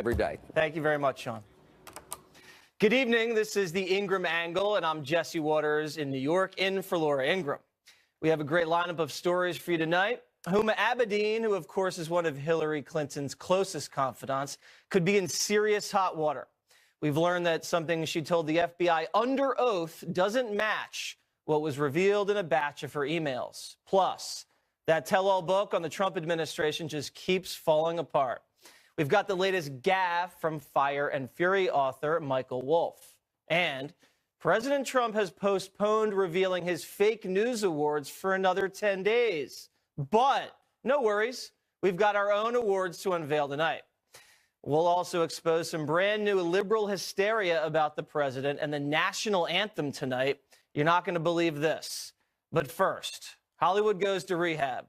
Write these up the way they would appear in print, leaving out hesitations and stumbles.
every day. Thank you very much, Sean. Good evening. This is the Ingraham Angle, and I'm Jesse Waters in New York, in for Laura Ingraham. We have a great lineup of stories for you tonight. Huma Abedin, who of course is one of Hillary Clinton's closest confidants, could be in serious hot water. We've learned that something she told the FBI under oath doesn't match what was revealed in a batch of her emails. Plus, that tell-all book on the Trump administration just keeps falling apart. We've got the latest gaffe from Fire and Fury author Michael Wolff. And President Trump has postponed revealing his fake news awards for another 10 days. But no worries, we've got our own awards to unveil tonight. We'll also expose some brand new liberal hysteria about the president and the national anthem tonight. You're not going to believe this. But first, Hollywood goes to rehab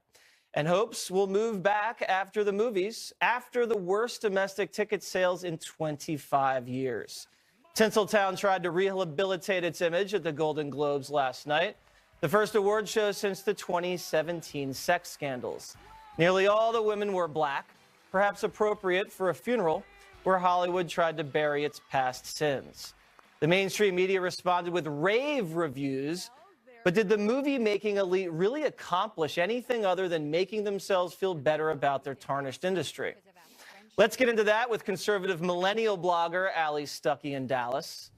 and hopes we'll move back after the movies, after the worst domestic ticket sales in 25 years. Tinseltown tried to rehabilitate its image at the Golden Globes last night, the first award show since the 2017 sex scandals. Nearly all the women were black, perhaps appropriate for a funeral where Hollywood tried to bury its past sins. The mainstream media responded with rave reviews. But did the movie-making elite really accomplish anything other than making themselves feel better about their tarnished industry? Let's get into that with conservative millennial blogger Ali Stuckey in Dallas.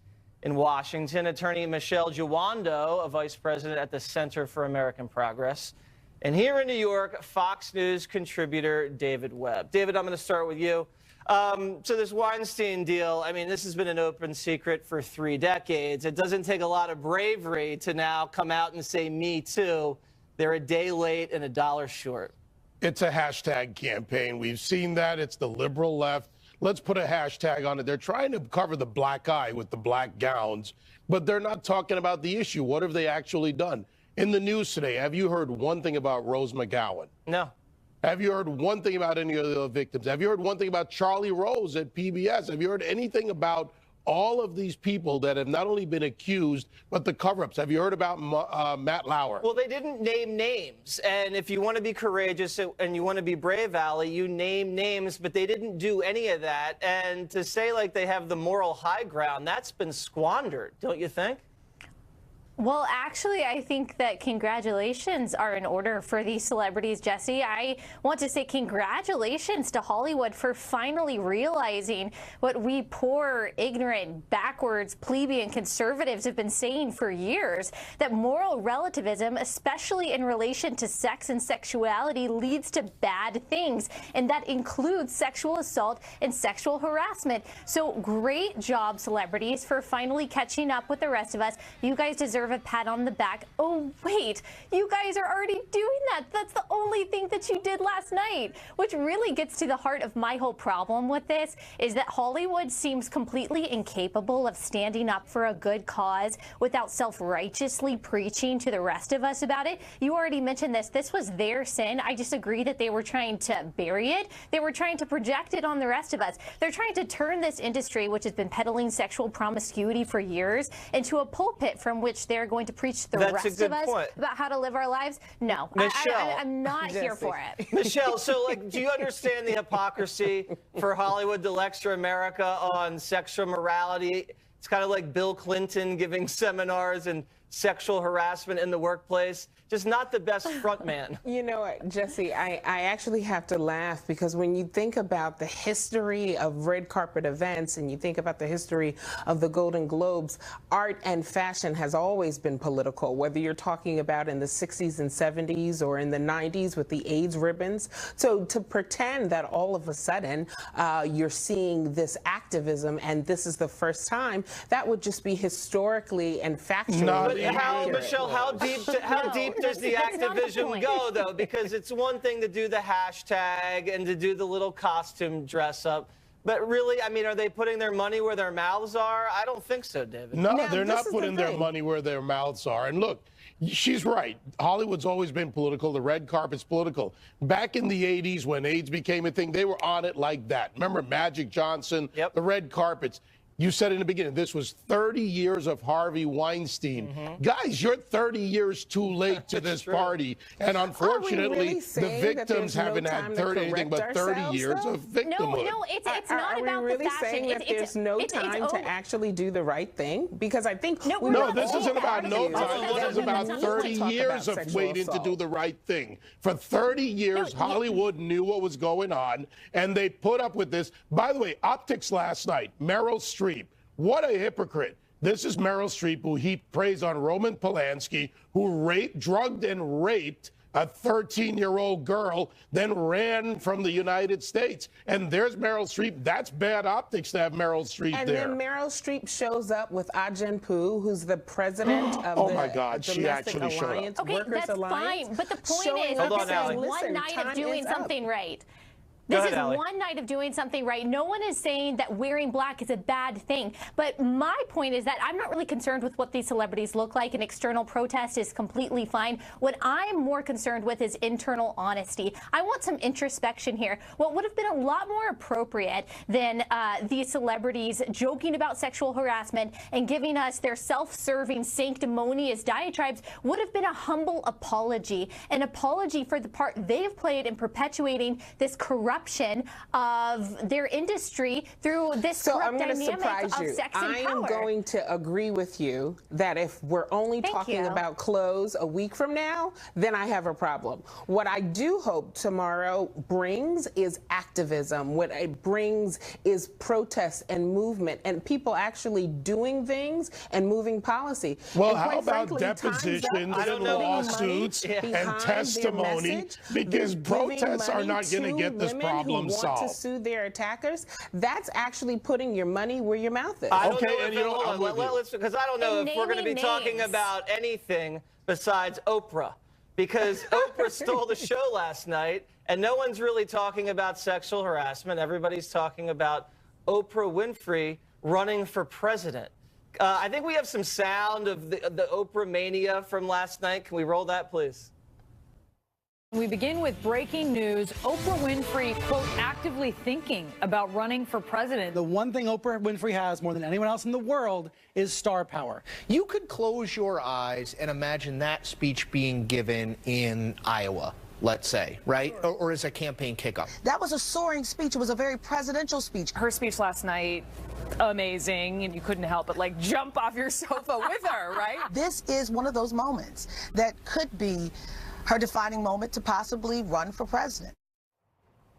In Washington, attorney Michelle Giwando, a vice president at the Center for American Progress. And here in New York, Fox News contributor David Webb. David, I'm going to start with you. So this Weinstein deal, I mean, this has been an open secret for 3 decades. It doesn't take a lot of bravery to now come out and say, me too. They're a day late and $1 short. It's a hashtag campaign. We've seen that. It's the liberal left. Let's put a hashtag on it. They're trying to cover the black eye with the black gowns, but they're not talking about the issue. What have they actually done? In the news today, have you heard one thing about Rose McGowan? No. Have you heard one thing about any of the victims? Have you heard one thing about Charlie Rose at PBS? Have you heard anything about all of these people that have not only been accused, but the cover-ups? Have you heard about Matt Lauer? Well, they didn't name names. And if you want to be courageous and you want to be brave, Ali, you name names, but they didn't do any of that. And to say like they have the moral high ground, that's been squandered, don't you think? Well, actually, I think that congratulations are in order for these celebrities, Jesse. I want to say congratulations to Hollywood for finally realizing what we poor, ignorant, backwards, plebeian conservatives have been saying for years, that moral relativism, especially in relation to sex and sexuality, leads to bad things, and that includes sexual assault and sexual harassment. So great job, celebrities, for finally catching up with the rest of us. You guys deserve a pat on the back. Oh, wait, you guys are already doing that. That's the only thing that you did last night, which really gets to the heart of my whole problem with this, is that Hollywood seems completely incapable of standing up for a good cause without self-righteously preaching to the rest of us about it. You already mentioned this. This was their sin. I just agree that they were trying to bury it. They were trying to project it on the rest of us. They're trying to turn this industry, which has been peddling sexual promiscuity for years, into a pulpit from which they're going to preach the rest of us about how to live our lives. No, I'm not here for it. Michelle, so like, do you understand the hypocrisy for Hollywood to lecture America on sexual morality? It's kind of like Bill Clinton giving seminars and sexual harassment in the workplace. Just not the best front man. You know what, Jesse, I actually have to laugh because when you think about the history of red carpet events and you think about the history of the Golden Globes, art and fashion has always been political, whether you're talking about in the 60s and 70s or in the 90s with the AIDS ribbons. So to pretend that all of a sudden you're seeing this activism and this is the first time, that would just be historically and factually inaccurate. Michelle, how deep does the activism go, though? Because it's one thing to do the hashtag and to do the little costume dress up. But really, I mean, are they putting their money where their mouths are? I don't think so, David. No, they're not putting their money where their mouths are. And look, she's right. Hollywood's always been political. The red carpet's political. Back in the 80s when AIDS became a thing, they were on it like that. Remember Magic Johnson, the red carpets. You said in the beginning, this was 30 years of Harvey Weinstein. Guys, you're 30 years too late to this party. And unfortunately, the victims haven't had anything but 30 years of victimhood. No, it's not about really the fashion. saying that there's no time to actually do the right thing? Because I think no, this isn't about no time. This is about 30 years of waiting to do the right thing. For 30 years, Hollywood knew what was going on, and they put up with this. By the way, optics last night, Meryl Streep. What a hypocrite. This is Meryl Streep, who heaped praise on Roman Polanski, who drugged and raped a 13-year-old girl, then ran from the United States. And there's Meryl Streep. That's bad optics to have Meryl Streep there. And then Meryl Streep shows up with Ajahn Poo, who's the president of my God, she actually Alliance, showed up. Okay, Workers that's Alliance. fine. But the point is, Hold on, this Allie. is one night of doing something right. This is one night of doing something right. No one is saying that wearing black is a bad thing. But my point is that I'm not really concerned with what these celebrities look like. An external protest is completely fine. What I'm more concerned with is internal honesty. I want some introspection here. What would have been a lot more appropriate than these celebrities joking about sexual harassment and giving us their self-serving, sanctimonious diatribes would have been a humble apology. An apology for the part they've played in perpetuating this corruption of their industry through this corrupt dynamic of sex and power. I am going to agree with you that if we're only talking about clothes a week from now, then I have a problem. What I do hope tomorrow brings is activism. What it brings is protest and movement and people actually doing things and moving policy. Well, and how about frankly, depositions and lawsuits and testimony? Because protests are not going to get this problem solved. Who want to sue their attackers, that's actually putting your money where your mouth is. Okay, and because I don't know if we're going to be talking about anything besides Oprah, because Oprah stole the show last night, and no one's really talking about sexual harassment. Everybody's talking about Oprah Winfrey running for president. I think we have some sound of the Oprah mania from last night. Can we roll that, please? We begin with breaking news. Oprah Winfrey, quote, actively thinking about running for president. The one thing Oprah Winfrey has more than anyone else in the world is star power. You could close your eyes and imagine that speech being given in Iowa, let's say, right? Or as a campaign kickoff. That was a soaring speech. It was a very presidential speech. Her speech last night, amazing, and you couldn't help but like jump off your sofa with her, right? This is one of those moments that could be her defining moment to possibly run for president.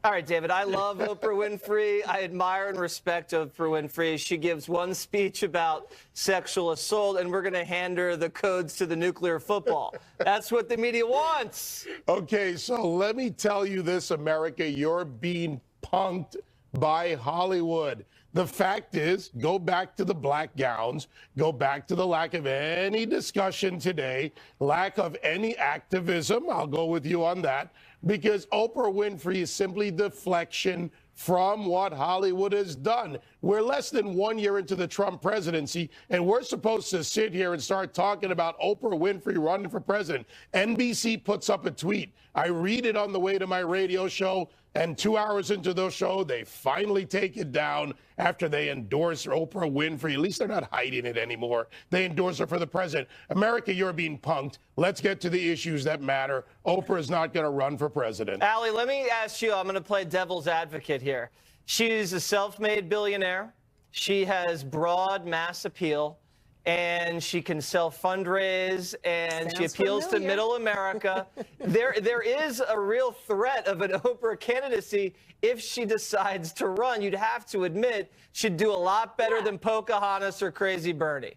All right, David, I love Oprah Winfrey. I admire and respect Oprah Winfrey. She gives one speech about sexual assault, and we're going to hand her the codes to the nuclear football. That's what the media wants. Okay, so let me tell you this, America, you're being punked by Hollywood. The fact is, go back to the black gowns, go back to the lack of any discussion today, lack of any activism. I'll go with you on that, because Oprah Winfrey is simply deflection from what Hollywood has done. We're less than 1 year into the Trump presidency, and we're supposed to sit here and start talking about Oprah Winfrey running for president. NBC puts up a tweet. I read it on the way to my radio show, and 2 hours into the show, they finally take it down after they endorse Oprah Winfrey. At least they're not hiding it anymore. They endorse her for the president. America, you're being punked. Let's get to the issues that matter. Oprah is not going to run for president. Allie, let me ask you, I'm going to play devil's advocate here. She's a self-made billionaire. She has broad mass appeal, and she can self-fundraise, and she appeals to middle America. There is a real threat of an Oprah candidacy if she decides to run. You'd have to admit she'd do a lot better than Pocahontas or Crazy Bernie.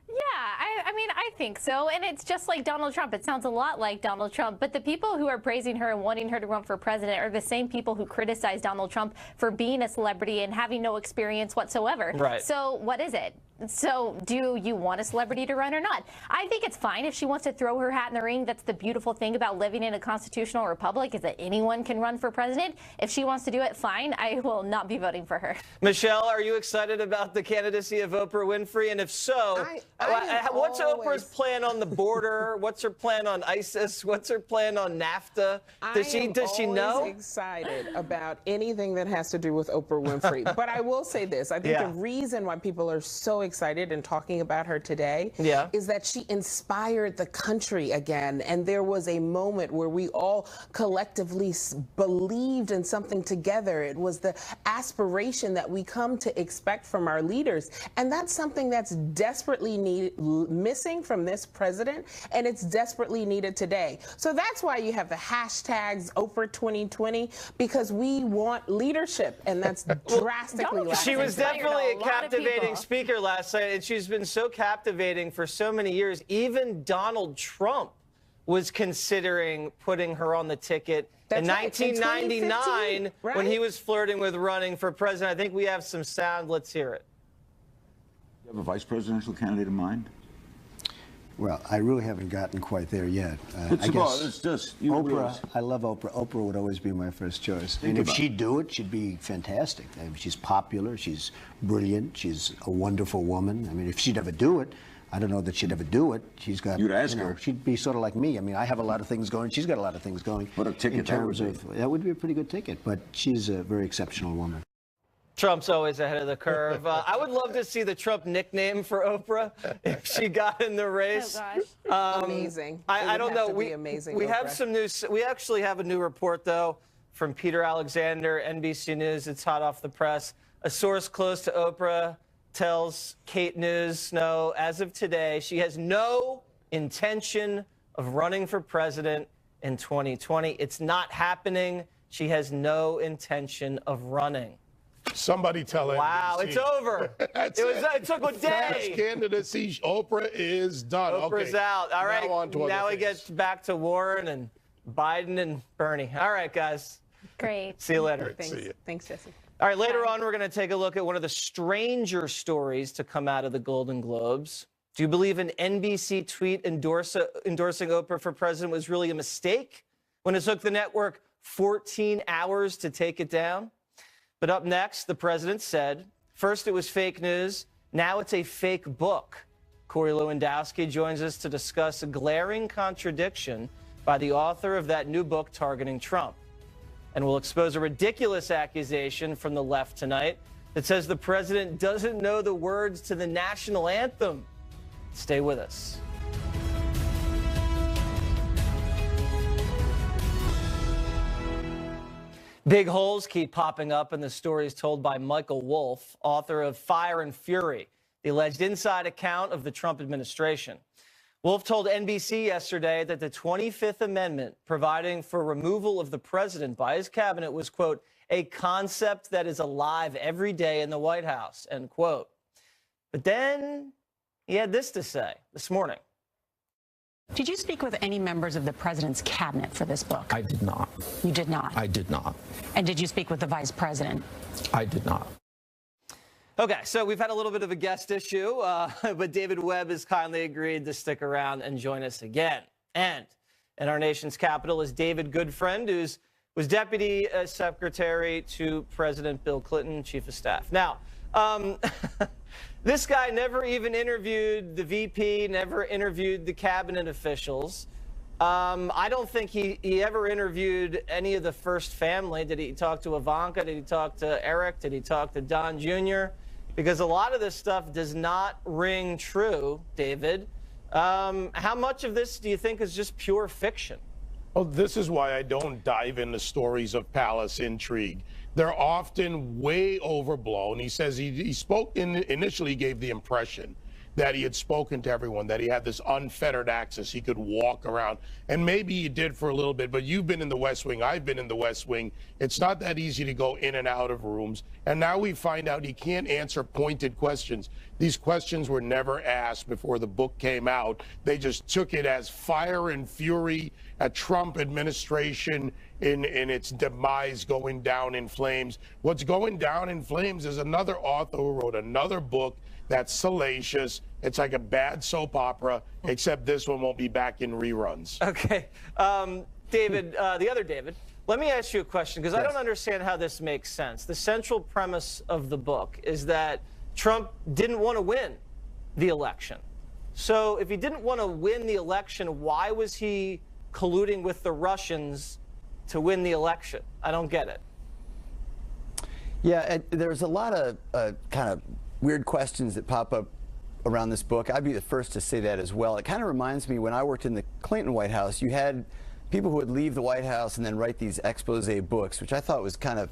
Yeah, I mean, I think so. And it's just like Donald Trump. It sounds a lot like Donald Trump. But the people who are praising her and wanting her to run for president are the same people who criticize Donald Trump for being a celebrity and having no experience whatsoever. Right. So what is it? So do you want a celebrity to run or not? I think it's fine if she wants to throw her hat in the ring. That's the beautiful thing about living in a constitutional republic, is that anyone can run for president. If she wants to do it, fine. I will not be voting for her. Michelle, are you excited about the candidacy of Oprah Winfrey? And if so, what's Oprah's plan on the border? What's her plan on ISIS? What's her plan on NAFTA? Does she know? I'm excited about anything that has to do with Oprah Winfrey. But I will say this. I think the reason why people are so excited and talking about her today is that she inspired the country again. And there was a moment where we all collectively believed in something together. It was the aspiration that we come to expect from our leaders. And that's something that's desperately missing from this president. And it's desperately needed today. So that's why you have the hashtags Oprah 2020, because we want leadership. And that's drastically lacking. She was definitely a captivating speaker last night, and she's been so captivating for so many years. Even Donald Trump was considering putting her on the ticket in 1999 when he was flirting with running for president. I think we have some sound. Let's hear it. You have a vice presidential candidate in mind? Well, I really haven't gotten quite there yet. I guess Oprah, I love Oprah. Oprah would always be my first choice. And if she'd do it, she'd be fantastic. I mean, she's popular, she's brilliant, she's a wonderful woman. I mean, if she'd ever do it, I don't know that she'd ever do it. She's got, you'd ask her. She'd be sort of like me. I mean, I have a lot of things going. She's got a lot of things going. What a ticket that would be. That would be a pretty good ticket, but she's a very exceptional woman. Trump's always ahead of the curve. I would love to see the Trump nickname for Oprah if she got in the race. Oh, gosh. Amazing. I don't know. We Oprah. have some news. We actually have a new report, though, from Peter Alexander, NBC News. It's hot off the press. A source close to Oprah tells Kate News Snow, as of today, she has no intention of running for president in 2020. It's not happening. She has no intention of running. Somebody tell NBC. Wow, it's over. It took a day. Candidacy, Oprah is done. Oprah's out. All right. Now we get back to Warren and Biden and Bernie. All right, guys. Great. See you later. Thanks, Jesse. All right, later on, we're going to take a look at one of the stranger stories to come out of the Golden Globes. Do you believe an NBC tweet endorsing Oprah for president was really a mistake when it took the network 14 hours to take it down? But up next, the president said, first it was fake news, now it's a fake book. Corey Lewandowski joins us to discuss a glaring contradiction by the author of that new book targeting Trump. And we'll expose a ridiculous accusation from the left tonight that says the president doesn't know the words to the national anthem. Stay with us. Big holes keep popping up in the stories told by Michael Wolff, author of Fire and Fury, the alleged inside account of the Trump administration. Wolff told NBC yesterday that the 25th Amendment providing for removal of the president by his cabinet was, quote, a concept that is alive every day in the White House, end quote. But then he had this to say this morning. Did you speak with any members of the president's cabinet for this book? I did not. You did not? I did not. And did you speak with the vice president? I did not. Okay, so we've had a little bit of a guest issue, but David Webb has kindly agreed to stick around and join us again. And in our nation's capital is David Goodfriend, who was Deputy Secretary to President Bill Clinton, Chief of Staff. Now, this guy never even interviewed the VP, never interviewed the cabinet officials. I don't think he ever interviewed any of the first family. Did he talk to Ivanka? Did he talk to Eric? Did he talk to Don Jr.? Because a lot of this stuff does not ring true, David. How much of this do you think is just pure fiction? Well, this is why I don't dive into stories of palace intrigue. They're often way overblown. He says he spoke initially gave the impression that he had spoken to everyone, that he had this unfettered access. He could walk around. And maybe he did for a little bit, but you've been in the West Wing. I've been in the West Wing. It's not that easy to go in and out of rooms. And now we find out he can't answer pointed questions. These questions were never asked before the book came out. They just took it as fire and fury, a Trump administration in its demise going down in flames. What's going down in flames is another author who wrote another book that's salacious. It's like a bad soap opera, except this one won't be back in reruns. Okay. David, the other David, let me ask you a question, because I don't understand how this makes sense. The central premise of the book is that Trump didn't want to win the election. So if he didn't want to win the election, why was he colluding with the Russians to win the election? I don't get it. Yeah, there's a lot of kind of weird questions that pop up around this book. I'd be the first to say that as well. It kind of reminds me when I worked in the Clinton White House, you had people who would leave the White House and then write these expose books, which I thought was kind of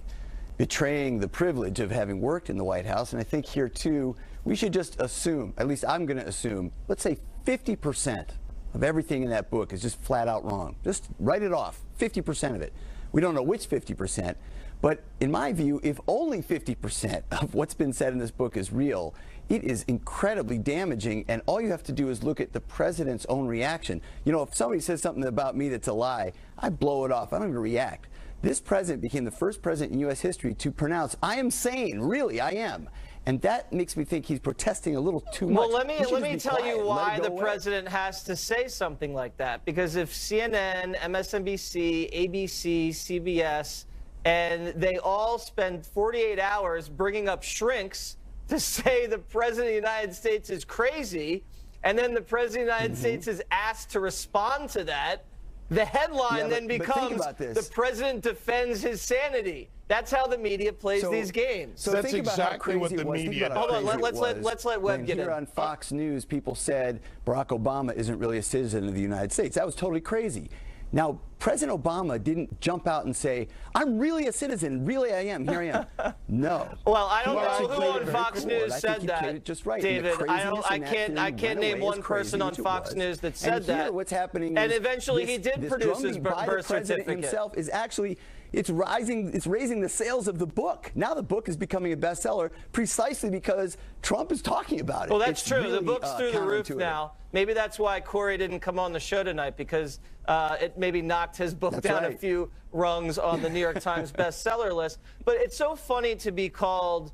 betraying the privilege of having worked in the White House. And I think here, too, we should just assume, at least I'm going to assume, let's say 50% of everything in that book is just flat out wrong. Just write it off, 50% of it. We don't know which 50%, but in my view, if only 50% of what's been said in this book is real, it is incredibly damaging, and all you have to do is look at the president's own reaction. You know, if somebody says something about me that's a lie, I blow it off. I don't even react. This president became the first president in U.S. history to pronounce, I am sane, really, I am. And that makes me think he's protesting a little too much. Well, let me tell you why the president has to say something like that. Because if CNN, MSNBC, ABC, CBS, and they all spend 48 hours bringing up shrinks to say the president of the United States is crazy, and then the president of the United States is asked to respond to that, the headline then becomes the president defends his sanity. That's how the media plays these games. So that's think about exactly how what crazy the it was. media Hold on, let's let Webb get in. Here on Fox News, people said Barack Obama isn't really a citizen of the United States. That was totally crazy. Now, President Obama didn't jump out and say, I'm really a citizen. Really, I am. Here I am. No. Well, I don't know who on Fox News said that, just right. David. I can't name one person on Fox News that said that. Here, what's happening and is eventually he did produce his birth certificate. Himself is actually, it's raising the sales of the book. Now the book is becoming a bestseller precisely because Trump is talking about it. Well, that's true. Really, the book's through the roof now. Maybe that's why Corey didn't come on the show tonight, because it maybe knocked his book down a few rungs on the New York Times bestseller list. But it's so funny to be called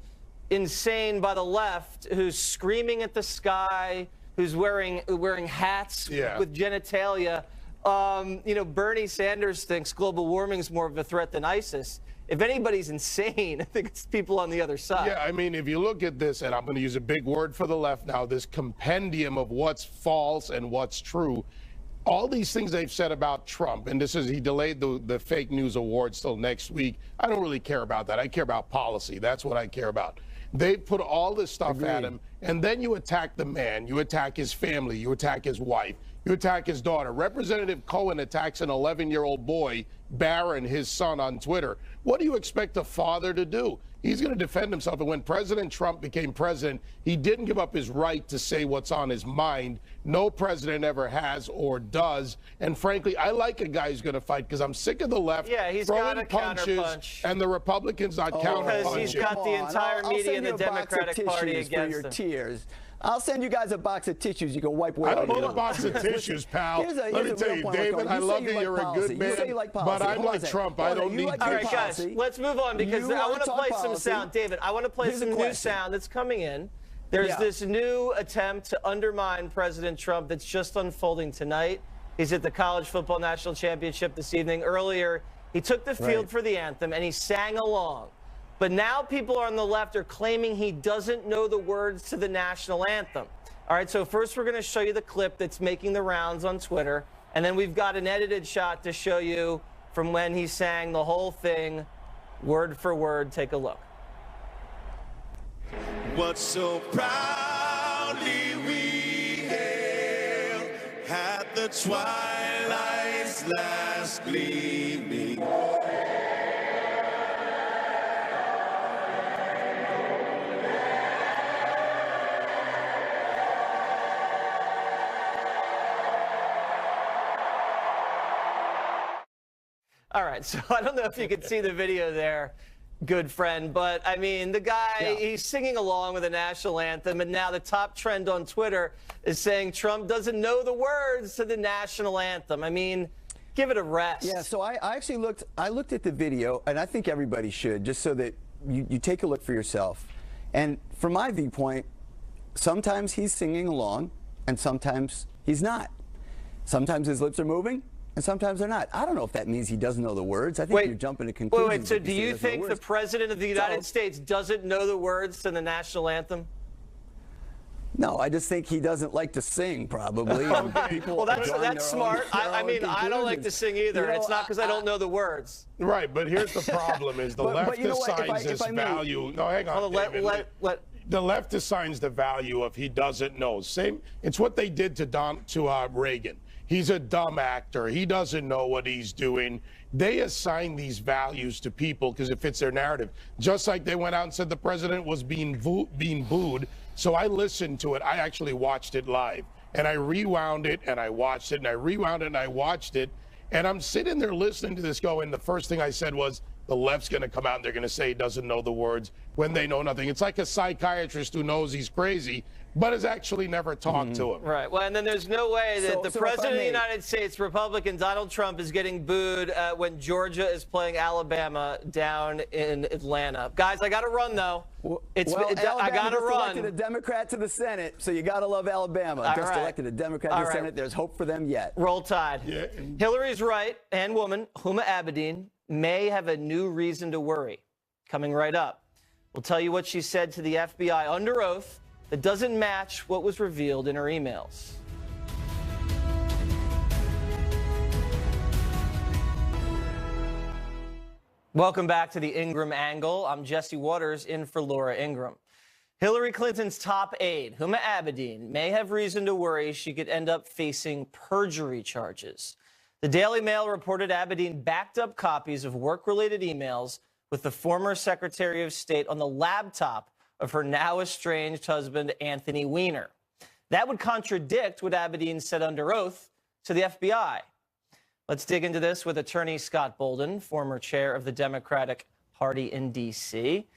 insane by the left, who's screaming at the sky, who's wearing hats with genitalia. You know, Bernie Sanders thinks global warming is more of a threat than ISIS. If anybody's insane, I think it's people on the other side. Yeah, I mean, if you look at this, and I'm going to use a big word for the left now, this compendium of what's false and what's true, all these things they've said about Trump, and this is, he delayed the fake news awards till next week. I don't really care about that. I care about policy. That's what I care about. They put all this stuff at him, and then you attack the man, you attack his family, you attack his wife, you attack his daughter. Representative Cohen attacks an 11-year-old boy, Barron, his son, on Twitter. What do you expect a father to do? He's going to defend himself. And when President Trump became president, he didn't give up his right to say what's on his mind. No president ever has or does. And frankly, I like a guy who's going to fight, because I'm sick of the left throwing punches and the Republicans not counterpunching. Because he's got the entire media and the Democratic Party against him. Tears. I'll send you guys a box of tissues. You can wipe away. I don't want a box of tissues, pal. Let me tell you, David, I love that you're a good man, but I'm like Trump. I don't need tissues. All right, guys, let's move on, because I want to play some sound. David, I want to play some new sound that's coming in. There's this new attempt to undermine President Trump that's just unfolding tonight. He's at the College Football National Championship this evening. Earlier, he took the field for the anthem, and he sang along. But now people on the left are claiming he doesn't know the words to the national anthem. All right, so first we're going to show you the clip that's making the rounds on Twitter, and then we've got an edited shot to show you from when he sang the whole thing, word for word. Take a look. What so proudly we hailed at the twilight's last gleaming. All right, so I don't know if you can see the video there, good friend, but I mean, the guy, he's singing along with the national anthem, and now the top trend on Twitter is saying Trump doesn't know the words to the national anthem. I mean, give it a rest. Yeah, so I actually looked at the video, and I think everybody should, just so that you take a look for yourself. And from my viewpoint, sometimes he's singing along, and sometimes he's not. Sometimes his lips are moving, and sometimes they're not. I don't know if that means he doesn't know the words. I think you're jumping to conclusions. Wait, so do you think the President of the United States doesn't know the words to the national anthem? No, I just think he doesn't like to sing, probably. Well, that's smart. I mean, I don't like to sing either. You know, it's not because I don't know the words. Right, but here's the problem: is the left assigns this value. No, hang on, David. The left assigns the value of he doesn't know. Same. It's what they did to Reagan. He's a dumb actor. He doesn't know what he's doing. They assign these values to people because it fits their narrative. Just like they went out and said the president was being booed. So I listened to it. I actually watched it live. And I rewound it, and I watched it, and I rewound it, and I watched it. And I'm sitting there listening to this going, the first thing I said was, the left's going to come out and they're going to say he doesn't know the words when they know nothing. It's like a psychiatrist who knows he's crazy, but has actually never talked to him. Right. Well, and then there's no way that the President of the United States, Republican Donald Trump, is getting booed when Georgia is playing Alabama down in Atlanta. Guys, I got to run, though. I got to run. Elected a Democrat to the Senate, so you got to love Alabama. Just elected a Democrat to the Senate. There's hope for them yet. Roll Tide. Yeah. Hillary's right, and woman, Huma Abedin, may have a new reason to worry. Coming right up. We'll tell you what she said to the FBI under oath that doesn't match what was revealed in her emails. Welcome back to the Ingraham Angle. I'm Jesse Waters, in for Laura Ingraham. Hillary Clinton's top aide, Huma Abedin, may have reason to worry she could end up facing perjury charges. The Daily Mail reported Abedin backed up copies of work-related emails with the former Secretary of State on the laptop of her now estranged husband, Anthony Weiner. That would contradict what Abedin said under oath to the FBI. Let's dig into this with attorney Scott Bolden, former chair of the Democratic Party in D.C.,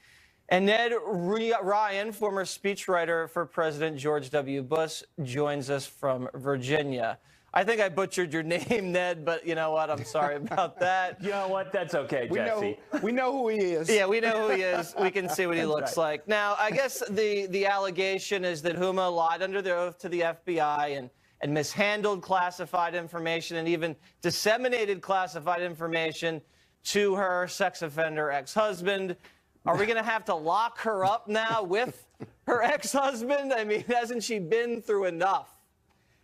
and Ned Ryan, former speechwriter for President George W. Bush, joins us from Virginia. I think I butchered your name, Ned, but you know what? I'm sorry about that. You know what? That's okay, Jesse. We know who he is. Yeah, we know who he is. We can see what he looks like. Now, I guess the allegation is that Huma lied under the oath to the FBI and mishandled classified information and even disseminated classified information to her sex offender ex-husband. Are we going to have to lock her up now with her ex-husband? I mean, hasn't she been through enough?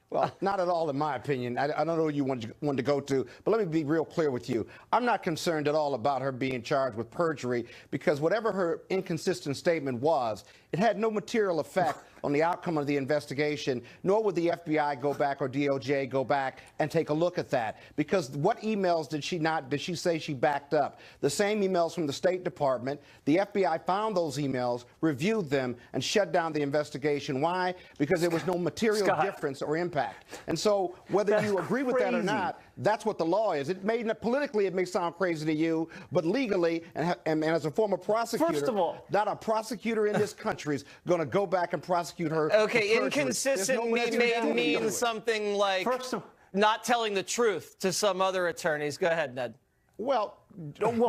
Well, not at all, in my opinion. I don't know who you want to go to, but let me be real clear with you. I'm not concerned at all about her being charged with perjury because whatever her inconsistent statement was, it had no material effect on the outcome of the investigation, nor would the FBI go back or DOJ go back and take a look at that. Because what emails did she say she backed up? The same emails from the State Department. The FBI found those emails, reviewed them, and shut down the investigation. Why? Because there was no material difference or impact. And so whether you agree with that or not, that's what the law is. Politically, it may sound crazy to you, but legally, and as a former prosecutor, first of all, not a prosecutor in this country is going to go back and prosecute her. Okay, inconsistent may mean something like not telling the truth to some other attorneys. Go ahead, Ned. Well,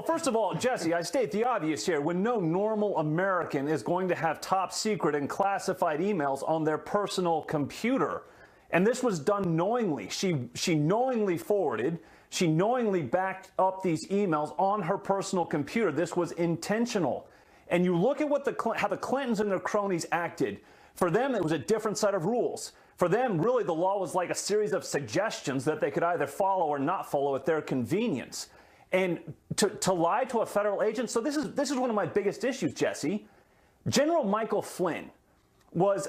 first of all, Jesse, I state the obvious here. When no normal American is going to have top secret and classified emails on their personal computer, and this was done knowingly. She knowingly forwarded, she knowingly backed up these emails on her personal computer. This was intentional. And you look at how the Clintons and their cronies acted. For them, it was a different set of rules. For them, really, the law was like a series of suggestions that they could either follow or not follow at their convenience. And to lie to a federal agent, so this is one of my biggest issues, Jesse. General Michael Flynn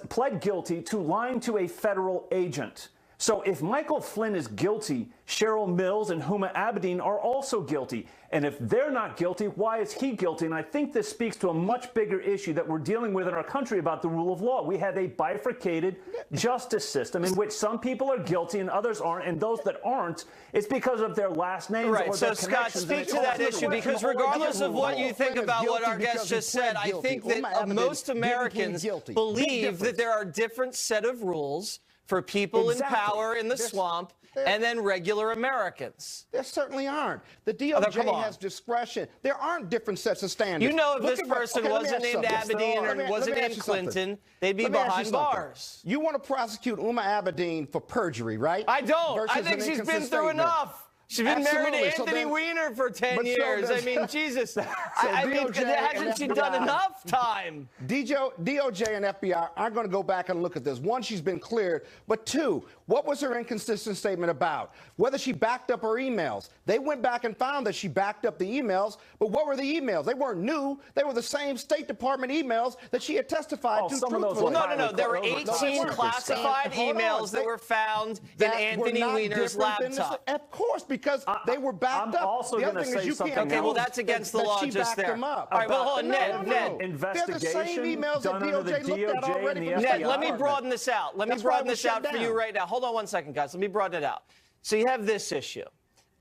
pled guilty to lying to a federal agent. So if Michael Flynn is guilty, Cheryl Mills and Huma Abedin are also guilty. And if they're not guilty, why is he guilty? And I think this speaks to a much bigger issue that we're dealing with in our country about the rule of law. We have a bifurcated justice system in which some people are guilty and others aren't. And those that aren't, it's because of their last names or their connections. Scott, speak to that issue, because regardless of what you think about what our guest just said, I think that most Americans believe that there are different set of rules for people in power in the swamp, and then regular Americans. There certainly aren't. The come DOJ on. has discretion. There aren't different sets of standards. You know, if Look this at what- person okay, let me wasn't ask you named something. Abedin Let or me wasn't ask named you something. Clinton, they'd be Let me ask you behind something. bars. You want to prosecute Uma Abedin for perjury, right? I don't. I Versus think an she's been inconsistent through statement. enough. She's been married to Absolutely. So Anthony then- Weiner for 10 but so years. I does- mean, Jesus. So I mean, DOJ and hasn't she done FBI enough time? DOJ and FBI aren't going to go back and look at this. One, she's been cleared. But two, what was her inconsistent statement about? Whether she backed up her emails. They went back and found that she backed up the emails. But what were the emails? They weren't new. They were the same State Department emails that she had testified to some of those truthfully. Well, no. There were 18 classified emails that were found in Anthony Weiner's laptop. Of course, because they were backed I'm up. also The other gonna thing is say you something can't Okay, well, prove that's against the that law she just backed there. them up. All right, well, hold on, No, Ned. They're the same Investigation emails that done under the DOJ looked at DOJ already and the from the FBI. Ned, let me broaden this out. Let me That's why broaden it was this shut out for you down. right now. Hold on one second, guys. Let me broaden it out. So you have this issue.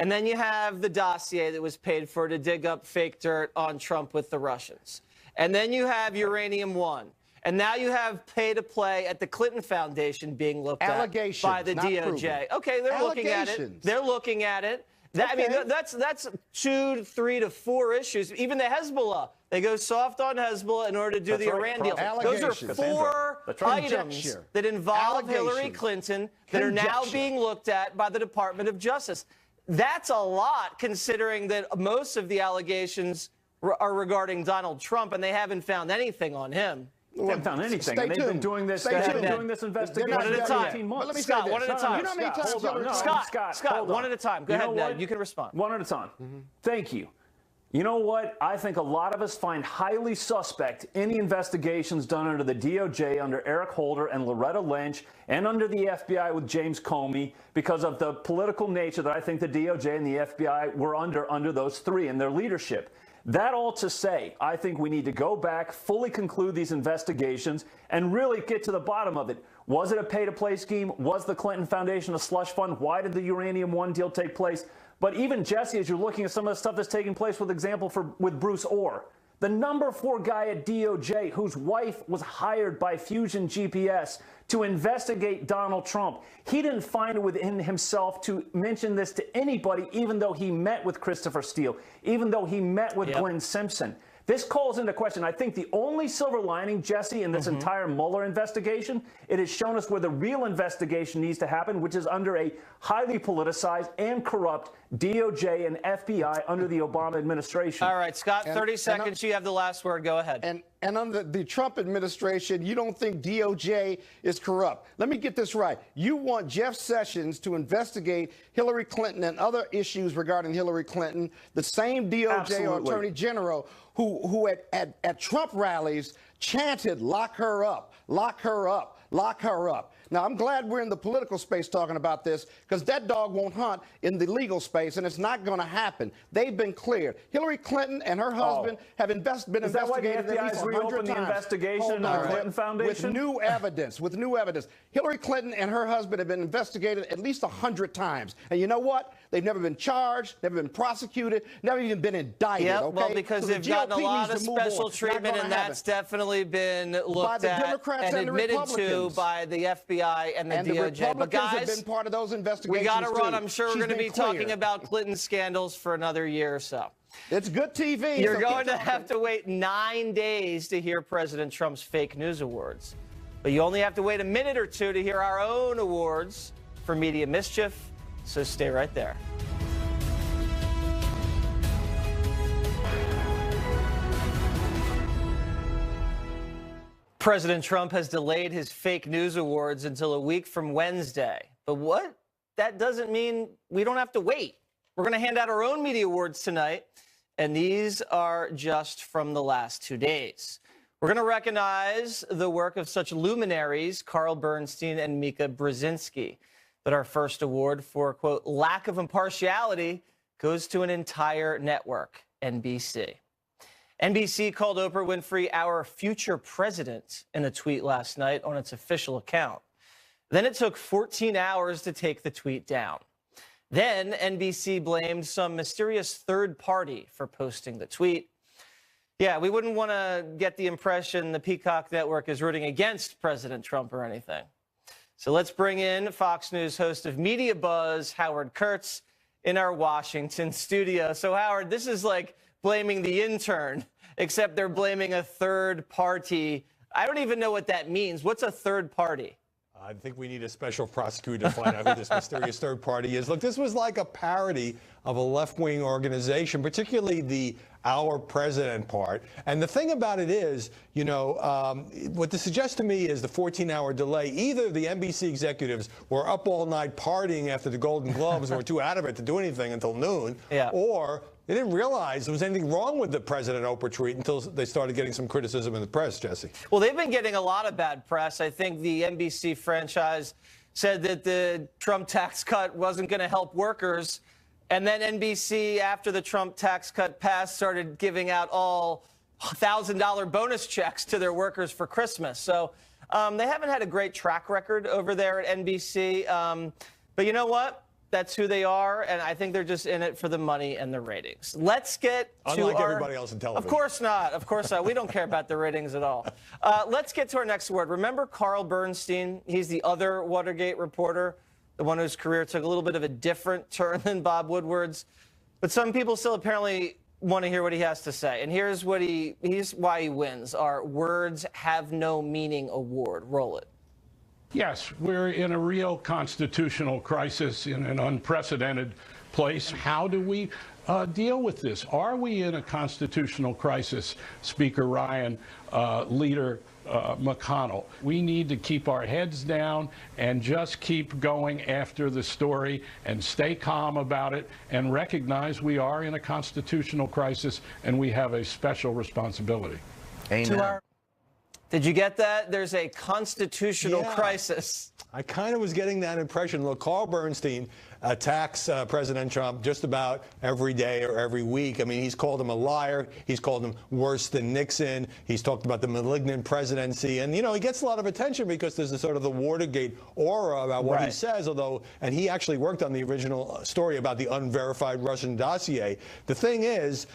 And then you have the dossier that was paid for to dig up fake dirt on Trump with the Russians. And then you have Uranium One. And now you have pay to play at the Clinton Foundation being looked at by the not DOJ. proven. Okay, they're looking at it. Allegations. They're looking at it. I mean, that's 2, 3 to 4 issues. Even the Hezbollah, they go soft on Hezbollah in order to do the Iran deal. Those are 4 items that involve Hillary Clinton that are now being looked at by the Department of Justice. That's a lot, considering that most of the allegations are regarding Donald Trump, and they haven't found anything on him. They haven't found anything. And they've been doing this. They've been doing this investigation one at a for time. 18 months. Let me say Scott, this. one at a time. You know how many times Hillary Scott, hold one on. at a time. Go You ahead, know Ned. what? You can respond. One at a time. Thank you. You know what? I think a lot of us find highly suspect any investigations done under the DOJ, under Eric Holder and Loretta Lynch, and under the FBI with James Comey, because of the political nature that I think the DOJ and the FBI were under those three and their leadership. That all to say, I think we need to go back, fully conclude these investigations, and really get to the bottom of it. Was it a pay-to-play scheme? Was the Clinton Foundation a slush fund? Why did the Uranium One deal take place? But even, Jesse, as you're looking at some of the stuff that's taking place, with example with Bruce Orr, the number 4 guy at DOJ whose wife was hired by Fusion GPS to investigate Donald Trump. He didn't find it within himself to mention this to anybody, even though he met with Christopher Steele, even though he met with Glenn Simpson. This calls into question, I think, the only silver lining, Jesse, in this entire Mueller investigation. It has shown us where the real investigation needs to happen, which is under a highly politicized and corrupt DOJ and FBI under the Obama administration. All right, Scott, 30 seconds. You have the last word. Go ahead. And under the Trump administration, you don't think DOJ is corrupt. Let me get this right. You want Jeff Sessions to investigate Hillary Clinton and other issues regarding Hillary Clinton, the same DOJ or Attorney General who at Trump rallies chanted, lock her up, lock her up, lock her up. Now, I'm glad we're in the political space talking about this, because that dog won't hunt in the legal space, and it's not going to happen. They've been cleared. Hillary Clinton and her husband have been investigated Is that why the at FBI least has 100 reopened the times. investigation into the Clinton Foundation? With new evidence, with new evidence. Hillary Clinton and her husband have been investigated at least 100 times. And you know what? They've never been charged, never been prosecuted, never even been indicted. Yeah, okay? well, because So the they've gotten a GOP lot needs of to move on. special It's not treatment, gonna and that's happen. definitely been looked the at Democrats and and the admitted to Republicans. by the FBI and the And the DOJ. Republicans But guys, have been part of those investigations. we got to run. too. I'm sure we're She's going to been be talking cleared. about Clinton scandals for another year or so. It's good TV. You're so going keep to have to wait 9 days to hear President Trump's fake news awards. But you only have to wait a minute or two to hear our own awards for media mischief. So stay right there. President Trump has delayed his fake news awards until a week from Wednesday. But what? That doesn't mean we don't have to wait. We're going to hand out our own media awards tonight, and these are just from the last 2 days. We're going to recognize the work of such luminaries, Carl Bernstein and Mika Brzezinski. But our first award for, quote, lack of impartiality goes to an entire network, NBC. NBC called Oprah Winfrey our future president in a tweet last night on its official account. Then it took 14 hours to take the tweet down. Then NBC blamed some mysterious third party for posting the tweet. Yeah, we wouldn't want to get the impression the Peacock Network is rooting against President Trump or anything. So let's bring in Fox News host of Media Buzz, Howard Kurtz, in our Washington studio. So, Howard, this is like blaming the intern, except they're blaming a third party. I don't even know what that means. What's a third party? I think we need a special prosecutor to find out who this mysterious third party is. Look, this was like a parody of a left-wing organization, particularly the "our president" part. And the thing about it is, you know, what this suggests to me is the 14-hour delay. Either the NBC executives were up all night partying after the Golden Globes and were too out of it to do anything until noon, or they didn't realize there was anything wrong with the President Oprah tweet until they started getting some criticism in the press, Jesse. Well, they've been getting a lot of bad press. I think the NBC franchise said that the Trump tax cut wasn't going to help workers. And then NBC, after the Trump tax cut passed, started giving out all $1,000 bonus checks to their workers for Christmas. So they haven't had a great track record over there at NBC. But you know what? That's who they are, and I think they're just in it for the money and the ratings. Let's get to Unlike everybody else in television. Of course not. Of course not. We don't care about the ratings at all. Let's get to our next word. Remember Carl Bernstein? He's the other Watergate reporter, the one whose career took a little bit of a different turn than Bob Woodward's. But some people still apparently want to hear what he has to say. And here's why he wins our Words Have No Meaning award. Roll it. Yes, we're in a real constitutional crisis in an unprecedented place. How do we deal with this? Are we in a constitutional crisis, Speaker Ryan, Leader McConnell? We need to keep our heads down and just keep going after the story and stay calm about it and recognize we are in a constitutional crisis and we have a special responsibility. Amen. Did you get that? There's a constitutional crisis. I kind of was getting that impression. Look, Carl Bernstein attacks President Trump just about every day or every week. I mean, he's called him a liar. He's called him worse than Nixon. He's talked about the malignant presidency. And, you know, he gets a lot of attention because there's a sort of the Watergate aura about what he says, and he actually worked on the original story about the unverified Russian dossier. The thing is,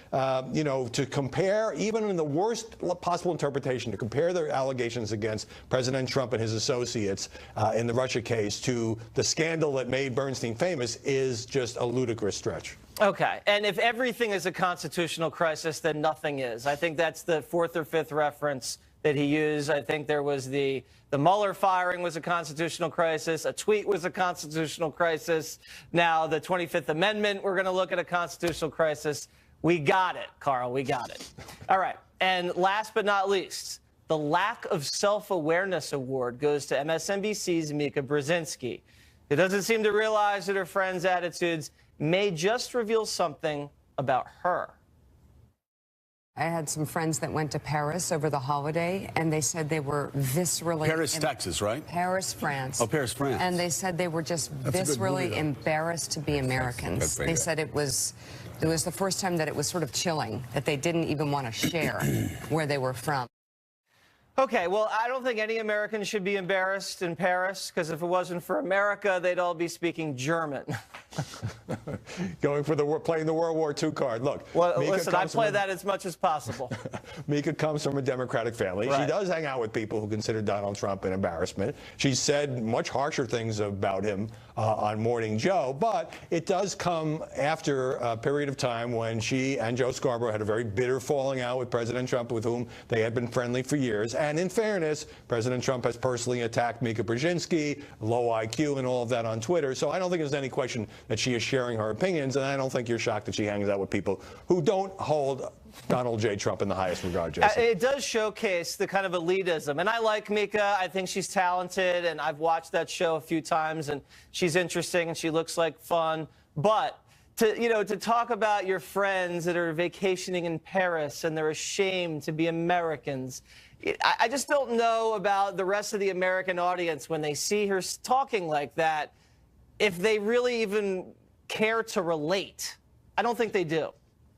you know, to compare, even in the worst possible interpretation, to compare their allegations against President Trump and his associates in the Russia case to the scandal that made Bernstein famous is just a ludicrous stretch. Okay, and if everything is a constitutional crisis, then nothing is. I think that's the fourth or fifth reference that he used. I think there was the Mueller firing was a constitutional crisis. A tweet was a constitutional crisis. Now the 25th Amendment, we're going to look at a constitutional crisis. We got it, Carl. We got it. All right, and last but not least, the Lack of Self-Awareness Award goes to MSNBC's Mika Brzezinski, who doesn't seem to realize that her friends' attitudes may just reveal something about her. I had some friends that went to Paris over the holiday, and they said they were viscerally... Paris, Texas, right? Paris, France. Oh, Paris, France. And they said they were just viscerally embarrassed to be Americans. They said it was the first time that it was sort of chilling, that they didn't even want to share where they were from. Okay, well, I don't think any Americans should be embarrassed in Paris, because if it wasn't for America, they'd all be speaking German. Going for playing the World War II card. Look, well, listen, I play that as much as possible. Mika comes from a Democratic family. Right. She does hang out with people who consider Donald Trump an embarrassment. She said much harsher things about him on Morning Joe, but it does come after a period of time when she and Joe Scarborough had a very bitter falling out with President Trump, with whom they had been friendly for years. And in fairness, President Trump has personally attacked Mika Brzezinski, low IQ, and all of that on Twitter. So I don't think there's any question that she is sharing her opinions, and I don't think you're shocked that she hangs out with people who don't hold Donald J. Trump in the highest regard, Jesse. It does showcase the kind of elitism, and I like Mika. I think she's talented, and I've watched that show a few times, and she's interesting, and she looks like fun. But to talk about your friends that are vacationing in Paris and they're ashamed to be Americans, I just don't know about the rest of the American audience when they see her talking like that, if they really even care to relate. I don't think they do.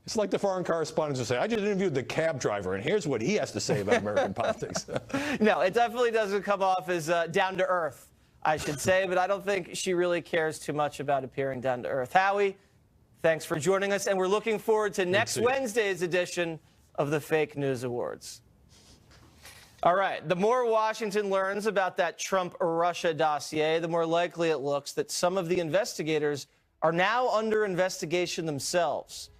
It's like the foreign correspondents will say, I just interviewed the cab driver, and here's what he has to say about American politics. No, it definitely doesn't come off as down to earth, I should say, but I don't think she really cares too much about appearing down to earth. Howie, thanks for joining us, and we're looking forward to next Wednesday's edition of the Fake News Awards. All right. The more Washington learns about that Trump-Russia dossier, the more likely it looks that some of the investigators are now under investigation themselves.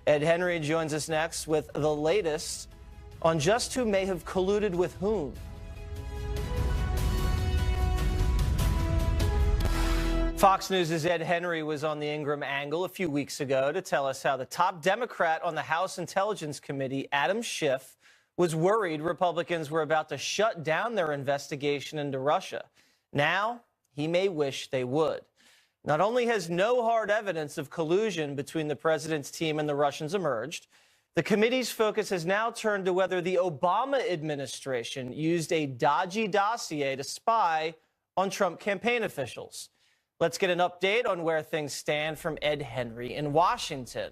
Ed Henry joins us next with the latest on just who may have colluded with whom. Fox News' Ed Henry was on the Ingraham Angle a few weeks ago to tell us how the top Democrat on the House Intelligence Committee, Adam Schiff, was worried Republicans were about to shut down their investigation into Russia. Now, he may wish they would. Not only has no hard evidence of collusion between the president's team and the Russians emerged, the committee's focus has now turned to whether the Obama administration used a dodgy dossier to spy on Trump campaign officials. Let's get an update on where things stand from Ed Henry in Washington.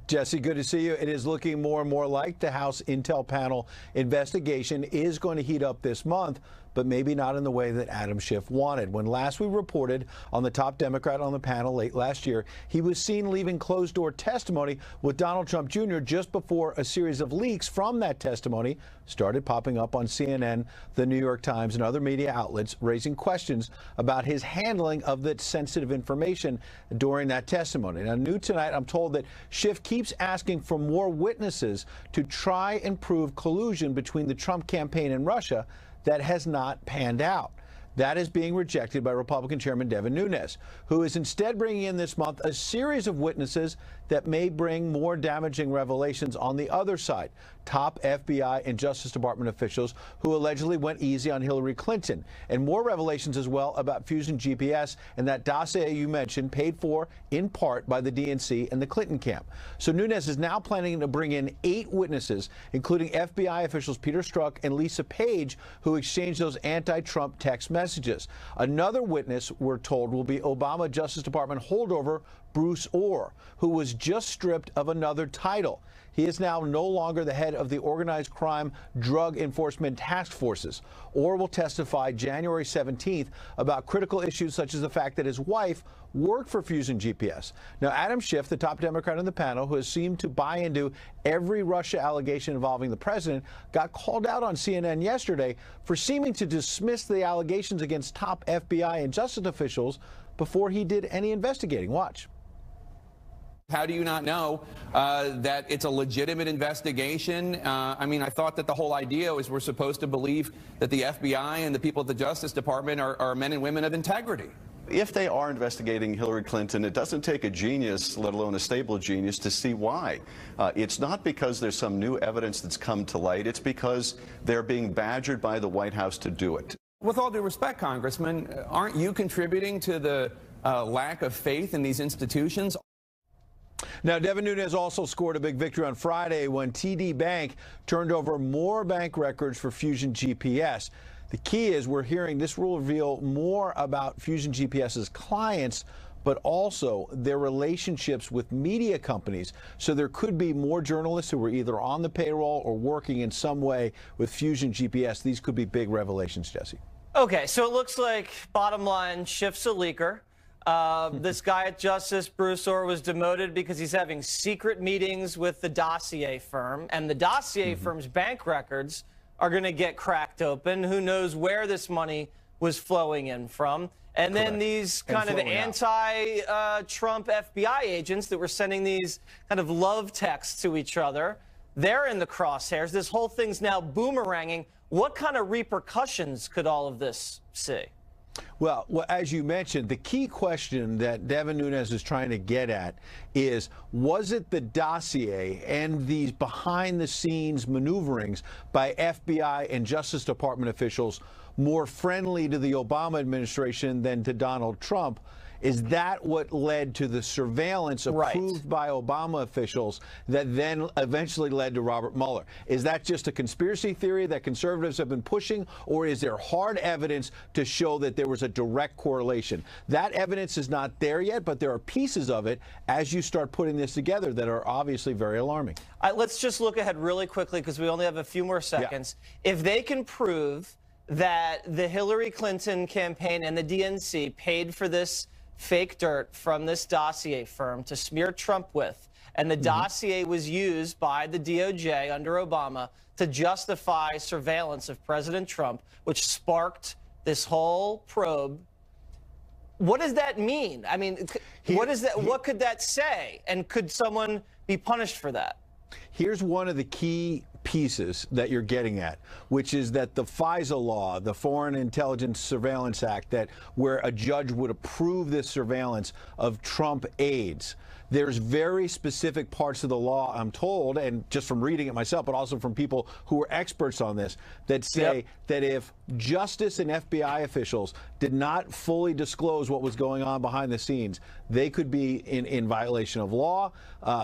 Jesse, good to see you. It is looking more and more like the House Intel panel investigation is going to heat up this month, but maybe not in the way that Adam Schiff wanted. When last we reported on the top Democrat on the panel late last year, he was seen leaving closed-door testimony with Donald Trump Jr. just before a series of leaks from that testimony started popping up on CNN, the New York Times, and other media outlets, raising questions about his handling of that sensitive information during that testimony. Now, new tonight, I'm told that Schiff keeps asking for more witnesses to try and prove collusion between the Trump campaign and Russia. That has not panned out. That is being rejected by Republican Chairman Devin Nunes, who is instead bringing in this month a series of witnesses that may bring more damaging revelations on the other side. Top FBI and Justice Department officials who allegedly went easy on Hillary Clinton, and more revelations as well about Fusion GPS and that dossier you mentioned, paid for in part by the DNC and the Clinton camp. So Nunes is now planning to bring in 8 witnesses, including FBI officials Peter Strzok and Lisa Page, who exchanged those anti-Trump text messages. Another witness, we're told, will be Obama Justice Department holdover Bruce Orr, who was just stripped of another title. He is now no longer the head of the Organized Crime Drug Enforcement Task Forces. Orr will testify January 17th about critical issues such as the fact that his wife worked for Fusion GPS. Now, Adam Schiff, the top Democrat on the panel, who has seemed to buy into every Russia allegation involving the president, got called out on CNN yesterday for seeming to dismiss the allegations against top FBI and justice officials before he did any investigating. Watch. How do you not know that it's a legitimate investigation? I mean, I thought that the whole idea was we're supposed to believe that the FBI and the people at the Justice Department are men and women of integrity. If they are investigating Hillary Clinton, it doesn't take a genius, let alone a stable genius, to see why. It's not because there's some new evidence that's come to light. It's because they're being badgered by the White House to do it. With all due respect, Congressman, aren't you contributing to the lack of faith in these institutions? Now, Devin Nunes also scored a big victory on Friday when TD Bank turned over more bank records for Fusion GPS. The key is we're hearing this will reveal more about Fusion GPS's clients, but also their relationships with media companies. So there could be more journalists who were either on the payroll or working in some way with Fusion GPS. These could be big revelations, Jesse. Okay, so it looks like, bottom line, Schiff's a leaker. This guy at Justice, Bruce Orr, was demoted because he's having secret meetings with the dossier firm, and the dossier firm's bank records are going to get cracked open. Who knows where this money was flowing in from? And then these kind of anti-Trump FBI agents that were sending these kind of love texts to each other, they're in the crosshairs. This whole thing's now boomeranging. What kind of repercussions could all of this see? Well, as you mentioned, the key question that Devin Nunes is trying to get at is, was it the dossier and these behind-the-scenes maneuverings by FBI and Justice Department officials more friendly to the Obama administration than to Donald Trump? Is that what led to the surveillance approved by Obama officials that then eventually led to Robert Mueller? Is that just a conspiracy theory that conservatives have been pushing, or is there hard evidence to show that there was a direct correlation? That evidence is not there yet, but there are pieces of it as you start putting this together that are obviously very alarming. Let's just look ahead really quickly because we only have a few more seconds. Yeah. If they can prove that the Hillary Clinton campaign and the DNC paid for this fake dirt from this dossier firm to smear Trump with, And the dossier was used by the DOJ under Obama to justify surveillance of President Trump, which sparked this whole probe. What does that mean? I mean, what could that say? And could someone be punished for that? Here's one of the key pieces that you're getting at, which is that the FISA law, the Foreign Intelligence Surveillance Act, that where a judge would approve this surveillance of Trump aides. There's very specific parts of the law, I'm told, and just from reading it myself, but also from people who are experts on this, that say that if justice and FBI officials did not fully disclose what was going on behind the scenes, they could be in violation of law.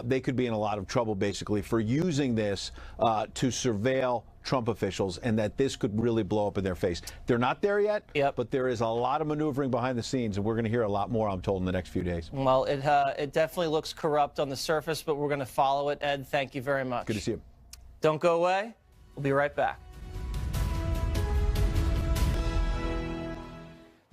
They could be in a lot of trouble, basically, for using this to surveil Trump officials, and that this could really blow up in their face. They're not there yet, but there is a lot of maneuvering behind the scenes, and we're going to hear a lot more, I'm told, in the next few days. Well, it definitely looks corrupt on the surface, but we're going to follow it. Ed, thank you very much. Good to see you. Don't go away. We'll be right back.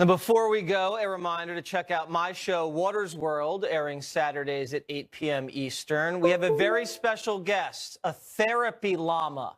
Now, before we go, a reminder to check out my show, Water's World, airing Saturdays at 8 p.m. Eastern. We have a very special guest, a therapy llama.